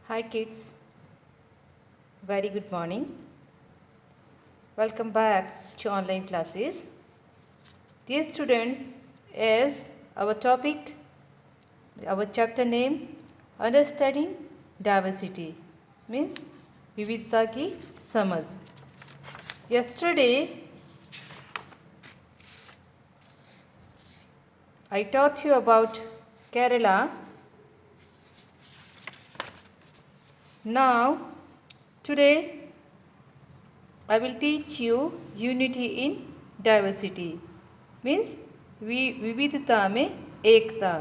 Hi kids, very good morning. Welcome back to online classes. Dear students, as our topic, our chapter name, Understanding Diversity means विविधता की समझ. Yesterday, I taught you about Kerala. Now, today I will teach you unity in diversity means विविधता में एकता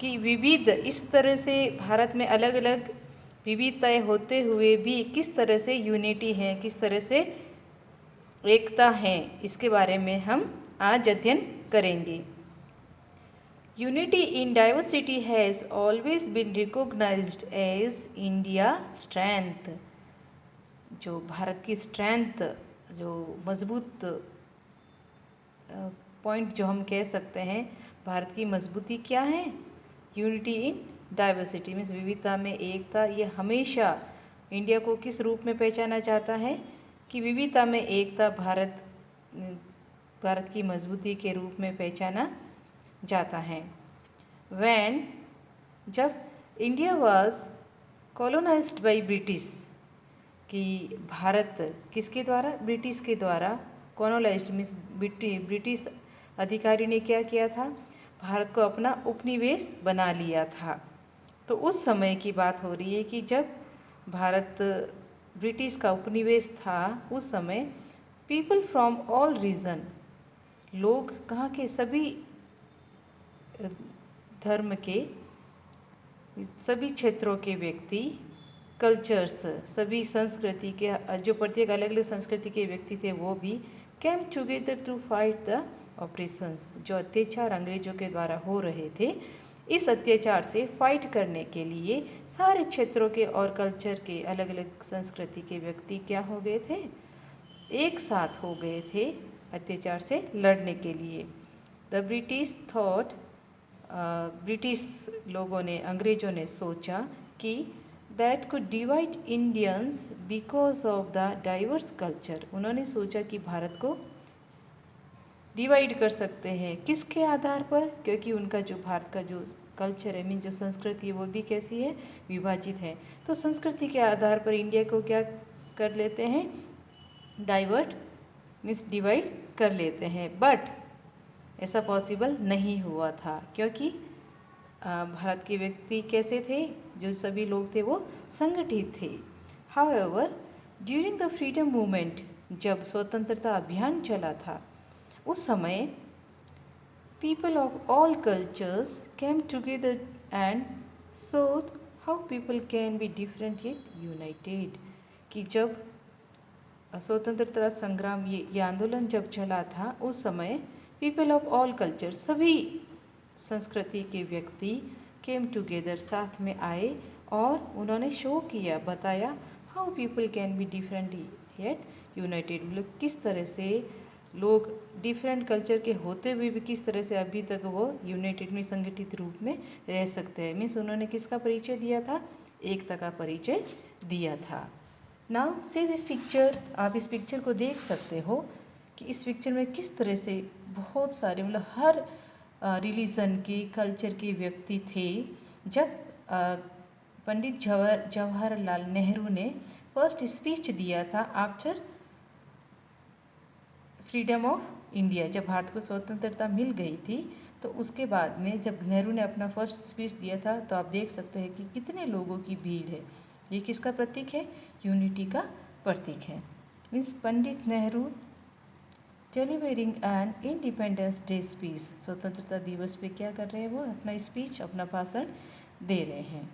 कि विविध इस तरह से भारत में अलग अलग विविधताएं होते हुए भी किस तरह से यूनिटी है, किस तरह से एकता है, इसके बारे में हम आज अध्ययन करेंगे. Unity in diversity has always been recognised as India strength. जो भारत की स्ट्रेंथ, जो मजबूत पॉइंट जो हम कह सकते हैं, भारत की मजबूती क्या है? यूनिटी इन डाइवर्सिटी मीन्स विविधता में एकता. ये हमेशा इंडिया को किस रूप में पहचाना जाता है कि विविधता में एकता भारत की मजबूती के रूप में पहचाना जाता है. व्हेन जब India was colonised by British, कि भारत किसके द्वारा? ब्रिटिश के द्वारा कॉलोनाइज्ड मीन्स ब्रिटिश अधिकारी ने क्या किया था? भारत को अपना उपनिवेश बना लिया था. तो उस समय की बात हो रही है कि जब भारत ब्रिटिश का उपनिवेश था, उस समय पीपल फ्रॉम ऑल रीजन, लोग कहाँ के? सभी धर्म के, सभी क्षेत्रों के व्यक्ति, कल्चर्स, सभी संस्कृति के, जो प्रत्येक अलग अलग संस्कृति के व्यक्ति थे, वो भी came together to fight the operations. जो अत्याचार अंग्रेजों के द्वारा हो रहे थे, इस अत्याचार से फाइट करने के लिए सारे क्षेत्रों के और कल्चर के, अलग अलग संस्कृति के व्यक्ति क्या हो गए थे? एक साथ हो गए थे अत्याचार से लड़ने के लिए. द ब्रिटिश थॉट, ब्रिटिश लोगों ने, अंग्रेजों ने सोचा कि that could divide Indians because of the diverse culture. उन्होंने सोचा कि भारत को डिवाइड कर सकते हैं. किसके आधार पर? क्योंकि उनका जो भारत का जो कल्चर है, मीन जो संस्कृति है, वो भी कैसी है? विभाजित है. तो संस्कृति के आधार पर इंडिया को क्या कर लेते हैं? डाइवर्ट मीन्स डिवाइड कर लेते हैं. बट ऐसा पॉसिबल नहीं हुआ था, क्योंकि भारत के व्यक्ति कैसे थे? जो सभी लोग थे वो संगठित थे. However during the freedom movement, जब स्वतंत्रता अभियान चला था, उस समय people of all cultures came together and showed how people can be different yet United. कि जब स्वतंत्रता संग्राम, ये आंदोलन जब चला था, उस समय पीपल ऑफ ऑल कल्चर, सभी संस्कृति के व्यक्ति केम टुगेदर, साथ में आए और उन्होंने शो किया, बताया how people can be different yet United. मतलब किस तरह से लोग डिफरेंट कल्चर के होते हुए भी किस तरह से अभी तक वो यूनाइटेड में, संगठित रूप में रह सकते हैं. मीन्स उन्होंने किसका परिचय दिया था? एकता का परिचय दिया था. Now see this picture. आप इस पिक्चर को देख सकते हो कि इस पिक्चर में किस तरह से बहुत सारे, मतलब हर रिलीजन के, कल्चर के व्यक्ति थे. जब पंडित जवाहरलाल नेहरू ने फर्स्ट स्पीच दिया था आफ्टर फ्रीडम ऑफ इंडिया, जब भारत को स्वतंत्रता मिल गई थी, तो उसके बाद में जब नेहरू ने अपना फर्स्ट स्पीच दिया था, तो आप देख सकते हैं कि कितने लोगों की भीड़ है. ये किसका प्रतीक है? यूनिटी का प्रतीक है. Means Pandit Nehru delivering an Independence Day speech, स्वतंत्रता दिवस पे क्या कर रहे हैं? वो अपना स्पीच, अपना भाषण दे रहे हैं.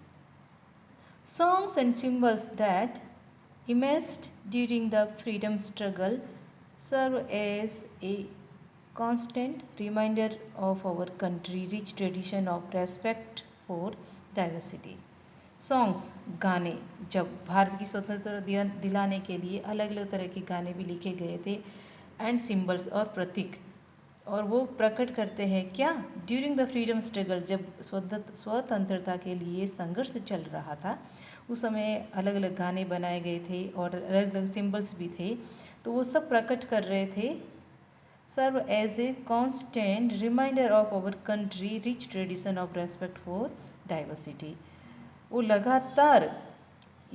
Songs and symbols that emerged during the freedom struggle serve as a constant reminder of our country rich tradition of respect for diversity. Songs, गाने, जब भारत की स्वतंत्रता दिलाने के लिए अलग अलग तरह के गाने भी लिखे गए थे. एंड सिम्बल्स, और प्रतीक, और वो प्रकट करते हैं क्या, ड्यूरिंग द फ्रीडम स्ट्रगल, जब स्वतंत्रता के लिए संघर्ष चल रहा था उस समय अलग अलग गाने बनाए गए थे और अलग अलग सिंबल्स भी थे, तो वो सब प्रकट कर रहे थे, serve as a constant reminder of our country rich tradition of respect for diversity. वो लगातार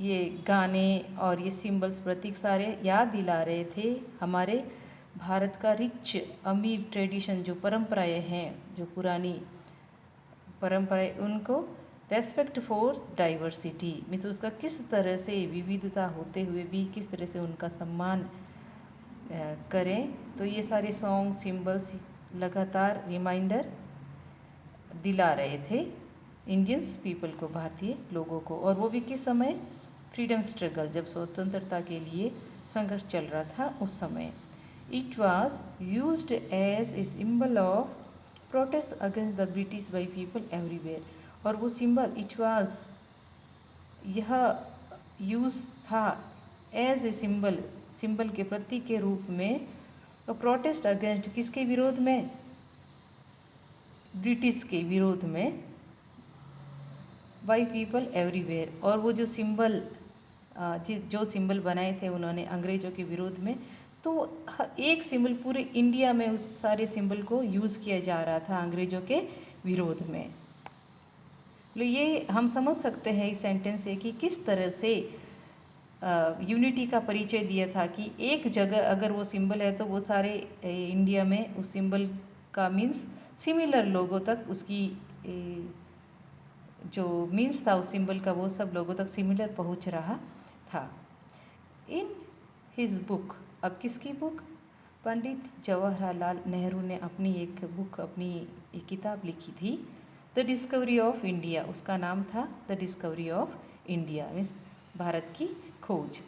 ये गाने और ये सिंबल्स प्रतीक सारे याद दिला रहे थे हमारे भारत का रिच अमीर ट्रेडिशन, जो परंपराएं हैं, जो पुरानी परंपराएं, उनको रेस्पेक्ट फॉर डाइवर्सिटी मीन्स उसका किस तरह से विविधता होते हुए भी किस तरह से उनका सम्मान करें। तो ये सारे सॉन्ग सिंबल्स लगातार रिमाइंडर दिला रहे थे इंडियंस पीपल को, भारतीय लोगों को, और वो भी किस समय, फ्रीडम स्ट्रगल, जब स्वतंत्रता के लिए संघर्ष चल रहा था उस समय। It was used as a symbol of protest against the British by people everywhere. और वो सिंबल इट वॉज, यह यूज था एज ए सिंबल, सिंबल के प्रतीक के रूप में, और प्रोटेस्ट अगेंस्ट किसके विरोध में, ब्रिटिश के विरोध में, बाई पीपल एवरीवेयर। और वो जो सिंबल जो सिंबल बनाए थे उन्होंने अंग्रेज़ों के विरोध में, तो एक सिंबल पूरे इंडिया में उस सारे सिंबल को यूज़ किया जा रहा था अंग्रेज़ों के विरोध में। तो ये हम समझ सकते हैं इस सेंटेंस से कि किस तरह से यूनिटी का परिचय दिया था कि एक जगह अगर वो सिंबल है तो वो सारे इंडिया में उस सिंबल का मीन्स सिमिलर लोगों तक, उसकी जो मीन्स था उस सिंबल का वो सब लोगों तक सिमिलर पहुंच रहा था। इन हिज बुक, अब किसकी बुक, पंडित जवाहरलाल नेहरू ने अपनी एक बुक, अपनी एक किताब लिखी थी, द डिस्कवरी ऑफ इंडिया। उसका नाम था the discovery of India means Bharat की खोज।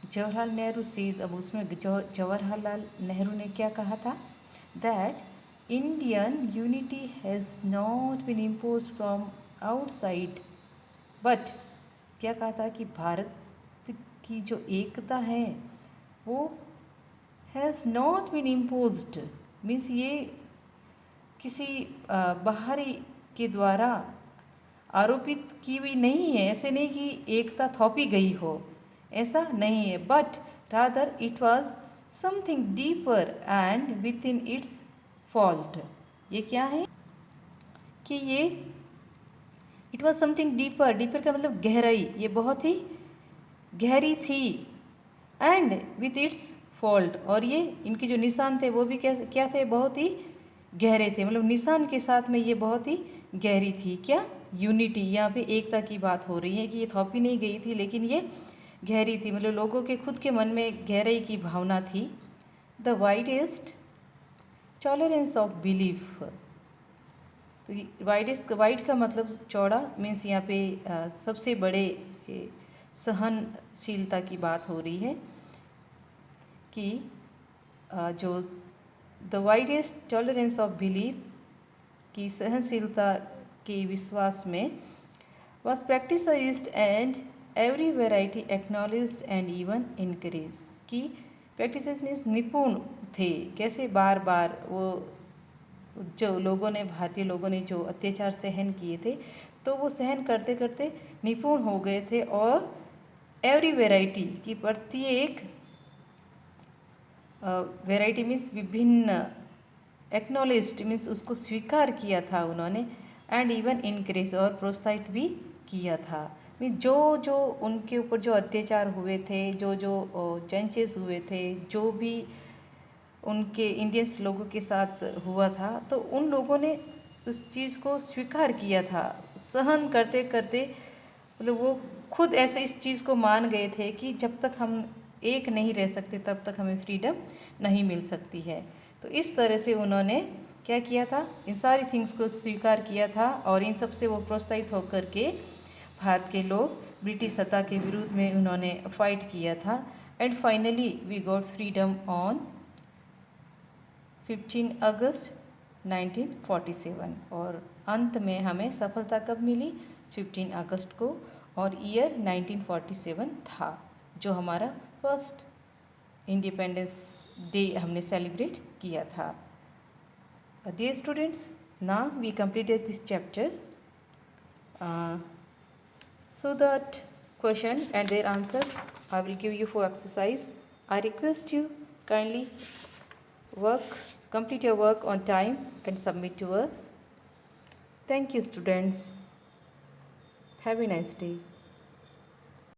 जवाहरलाल नेहरू सीज, अब उसमें जवाहरलाल नेहरू ने क्या कहा था, that Indian unity has not been imposed from outside, but क्या कहा था कि भारत की जो एकता है वो has not been imposed means ये किसी बाहरी के द्वारा आरोपित की हुई नहीं है, ऐसे नहीं कि एकता थोपी गई हो, ऐसा नहीं है, but rather it was something deeper and with in its fault. ये क्या है कि ये it was something deeper, deeper का मतलब गहराई, ये बहुत ही गहरी थी, एंड विथ इट्स फॉल्ट, और ये इनके जो निशान थे वो भी क्या थे, बहुत ही गहरे थे, मतलब निशान के साथ में ये बहुत ही गहरी थी। क्या, यूनिटी, यहाँ पे एकता की बात हो रही है कि ये थोपी नहीं गई थी लेकिन ये गहरी थी, मतलब लोगों के खुद के मन में गहराई की भावना थी। The widest tolerance of belief, तो वाइड का मतलब चौड़ा मीन्स यहाँ पे सबसे बड़े सहनशीलता की बात हो रही है कि जो the widest tolerance of belief की सहनशीलता के विश्वास में was practised and every variety acknowledged and even encourage, की प्रैक्टिस मीन्स निपुण थे, कैसे बार बार वो जो लोगों ने, भारतीय लोगों ने जो अत्याचार सहन किए थे तो वो सहन करते करते निपुण हो गए थे, और एवरी वेराइटी की प्रत्येक वेराइटी मीन्स विभिन्न, एक्नॉलेज्ड मीन्स उसको स्वीकार किया था उन्होंने, एंड इवन इनक्रेज और प्रोत्साहित भी किया था। मीन जो जो उनके ऊपर जो अत्याचार हुए थे, जो जो चेंजेस हुए थे, जो भी उनके इंडियंस लोगों के साथ हुआ था, तो उन लोगों ने उस चीज़ को स्वीकार किया था, सहन करते करते, मतलब वो खुद ऐसे इस चीज़ को मान गए थे कि जब तक हम एक नहीं रह सकते तब तक हमें फ्रीडम नहीं मिल सकती है। तो इस तरह से उन्होंने क्या किया था, इन सारी थिंग्स को स्वीकार किया था, और इन सब से वो प्रोत्साहित होकर के भारत के लोग ब्रिटिश सत्ता के विरुद्ध में उन्होंने फाइट किया था, and finally we got freedom on 15 August 1947, और अंत में हमें सफलता कब मिली, 15 अगस्त को, और ईयर 1947 था जो हमारा फर्स्ट इंडिपेंडेंस डे हमने सेलिब्रेट किया था। Dear students, now we completed this chapter. So that question and their answers I will give you for exercise. I request you kindly complete your work on time and submit to us. Thank you students. Have a nice day.